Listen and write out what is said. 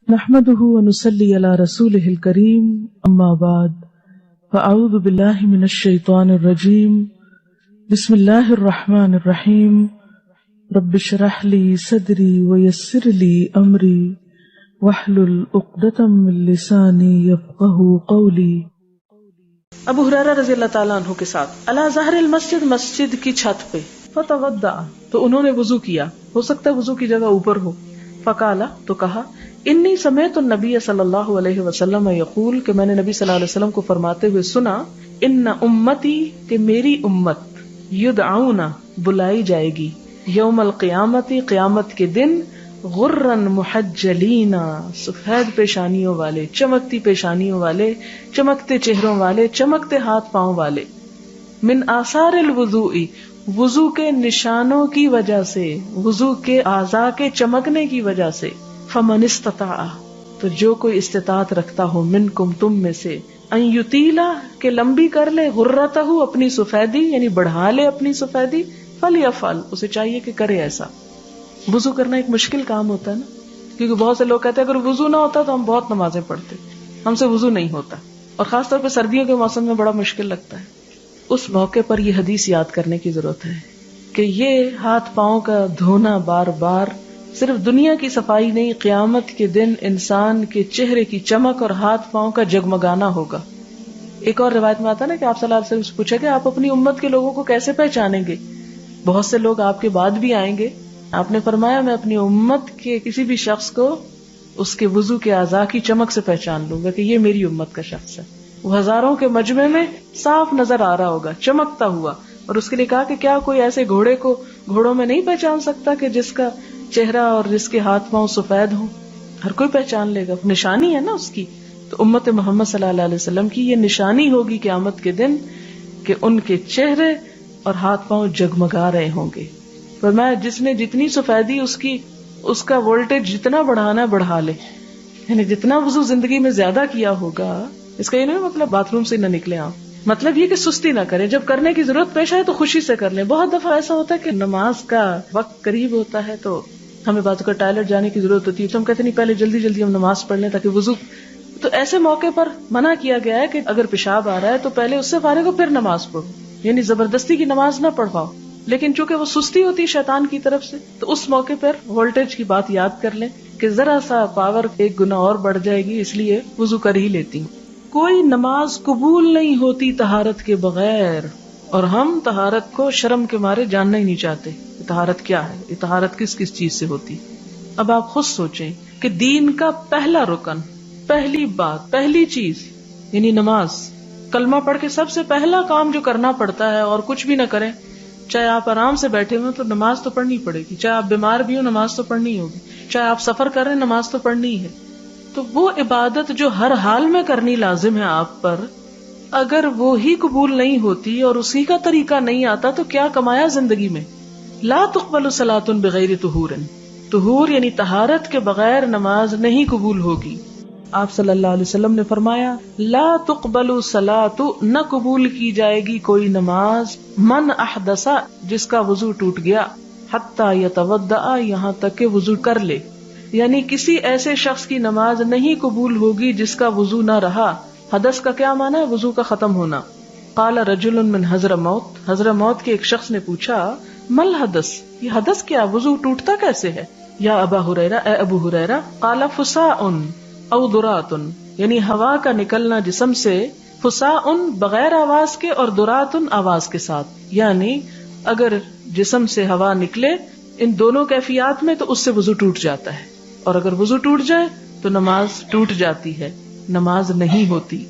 نحمده ونصلي على رسوله الكريم اما بعد فاعوذ بالله من الشيطان الرجيم بسم الله الرحمن الرحيم رب اشرح لي صدري ويسر لي امري واحلل عقدة من لساني يفقهوا قولي۔ ابو ہریرہ رضی اللہ تعالیٰ عنہ کے ساتھ علی ظہر المسجد، مسجد کی چھت پہ، فتوضأ تو انہوں نے وضو کیا، ہو سکتا ہے وضو کی جگہ اوپر ہو، فقالا تو کہا انی سمعت النبی صلی اللہ علیہ وسلم یقول کہ میں نے نبی صلی اللہ علیہ وسلم کو فرماتے ہوئے سنا، ان امتی کہ میری امت یدعون بلائی جائے گی یوم القیامت قیامت کے دن غرن محجلین سفید پیشانیوں والے، چمکتی پیشانیوں والے، چمکتے چہروں والے، چمکتے ہاتھ پاؤں والے، من آثار الوضوء وضو کے نشانوں کی وجہ سے، وضو کے اعضاء کے چمکنے کی وجہ سے، فمن استطاع تو جو کوئی استطاعت رکھتا ہو منکم تم میں سے، ان یطیلا کہ لمبی کر لے، غرتہ اپنی سفیدی یعنی بڑھا لے اپنی سفیدی، فلیفعل اسے چاہیے کہ کرے ایسا۔ وضو کرنا ایک مشکل کام ہوتا ہے نا، کیونکہ بہت سے لوگ کہتے ہیں اگر وضو نہ ہوتا تو ہم بہت نمازیں پڑھتے، ہم سے وضو نہیں ہوتا، اور خاص طور پہ سردیوں کے موسم میں بڑا مشکل لگتا ہے۔ اس موقع پر یہ حدیث یاد کرنے کی ضرورت ہے کہ یہ ہاتھ پاؤں کا دھونا بار بار صرف دنیا کی صفائی نہیں، قیامت کے دن انسان کے چہرے کی چمک اور ہاتھ پاؤں کا جگمگانا ہوگا۔ ایک اور روایت میں آتا ہے نا کہ آپ صلی اللہ علیہ وسلم سے پوچھا کہ آپ اپنی امت کے لوگوں کو کیسے پہچانیں گے، بہت سے لوگ آپ کے بعد بھی آئیں گے، آپ نے فرمایا میں اپنی امت کے کسی بھی شخص کو اس کے وضو کے اعضاء کی چمک سے پہچان لوں گا کہ یہ میری امت کا شخص ہے۔ وہ ہزاروں کے مجمع میں صاف نظر آ رہا ہوگا، چمکتا ہوا، اور اس کے لیے کہا کہ کیا کوئی ایسے گھوڑے کو گھوڑوں میں نہیں پہچان سکتا کہ جس کا چہرہ اور جس کے ہاتھ پاؤں سفید ہوں؟ ہر کوئی پہچان لے گا، نشانی ہے نا اس کی۔ تو امت محمد صلی اللہ علیہ وسلم کی یہ نشانی ہوگی قیامت کے دن کہ ان کے چہرے اور ہاتھ پاؤں جگمگا رہے ہوں گے۔ فرمایا جس نے جتنی سفیدی اس کا وولٹیج جتنا بڑھانا ہے بڑھا لے، یعنی جتنا وضو زندگی میں زیادہ کیا ہوگا، اس کا یہ نہیں مطلب باتھ روم سے نہ نکلے آپ، مطلب یہ کہ سستی نہ کریں، جب کرنے کی ضرورت پیش آئے تو خوشی سے کر لیں۔ بہت دفعہ ایسا ہوتا ہے کہ نماز کا وقت قریب ہوتا ہے تو ہمیں باتوں کا ٹائلٹ جانے کی ضرورت ہوتی ہے، تو ہم کہتے نہیں پہلے جلدی جلدی ہم نماز پڑھ لیں تاکہ وضو، تو ایسے موقع پر منع کیا گیا ہے کہ اگر پیشاب آ رہا ہے تو پہلے اس سے فارغ ہو پھر نماز پڑھو، یعنی زبردستی کی نماز نہ پڑھواؤ۔ لیکن چونکہ وہ سستی ہوتی ہے شیطان کی طرف سے، تو اس موقع پر وولٹیج کی بات یاد کر لیں کہ ذرا سا پاور ایک گنا اور بڑھ جائے گی، اس لیے وضو کر ہی لیتی ہوں۔ کوئی نماز قبول نہیں ہوتی طہارت کے بغیر، اور ہم طہارت کو شرم کے مارے جاننا ہی نہیں چاہتے کہ طہارت کیا ہے، یہ طہارت کس کس چیز سے ہوتی۔ اب آپ خود سوچیں کہ دین کا پہلا رکن، پہلی بات، پہلی چیز یعنی نماز، کلمہ پڑھ کے سب سے پہلا کام جو کرنا پڑتا ہے، اور کچھ بھی نہ کریں، چاہے آپ آرام سے بیٹھے ہوئے تو نماز تو پڑھنی پڑے گی، چاہے آپ بیمار بھی ہو نماز تو پڑھنی ہوگی، چاہے آپ سفر کر رہے ہیں نماز تو پڑھنی ہے۔ تو وہ عبادت جو ہر حال میں کرنی لازم ہے آپ پر، اگر وہی قبول نہیں ہوتی اور اسی کا طریقہ نہیں آتا تو کیا کمایا زندگی میں؟ لا تقبل صلاۃ بغیر طہور، طہور یعنی طہارت کے بغیر نماز نہیں قبول ہوگی۔ آپ صلی اللہ علیہ وسلم نے فرمایا لا تقبل صلاۃ، نہ قبول کی جائے گی کوئی نماز، من احدث جس کا وضو ٹوٹ گیا، حتی یتوضأ یہاں تک کہ وضو کر لے، یعنی کسی ایسے شخص کی نماز نہیں قبول ہوگی جس کا وضو نہ رہا۔ حدث کا کیا معنی ہے؟ وضو کا ختم ہونا۔ قال رجل من حضرموت، حضرموت کے ایک شخص نے پوچھا مل حدث، یہ حدث کیا، وضو ٹوٹتا کیسے ہے؟ یا ابا ہریرہ، اے ابو ہریرہ، قال فساء او درات، یعنی ہوا کا نکلنا جسم سے، فساء بغیر آواز کے اور درات آواز کے ساتھ، یعنی اگر جسم سے ہوا نکلے ان دونوں کیفیات میں تو اس سے وضو ٹوٹ جاتا ہے، اور اگر وضو ٹوٹ جائے تو نماز ٹوٹ جاتی ہے، نماز نہیں ہوتی۔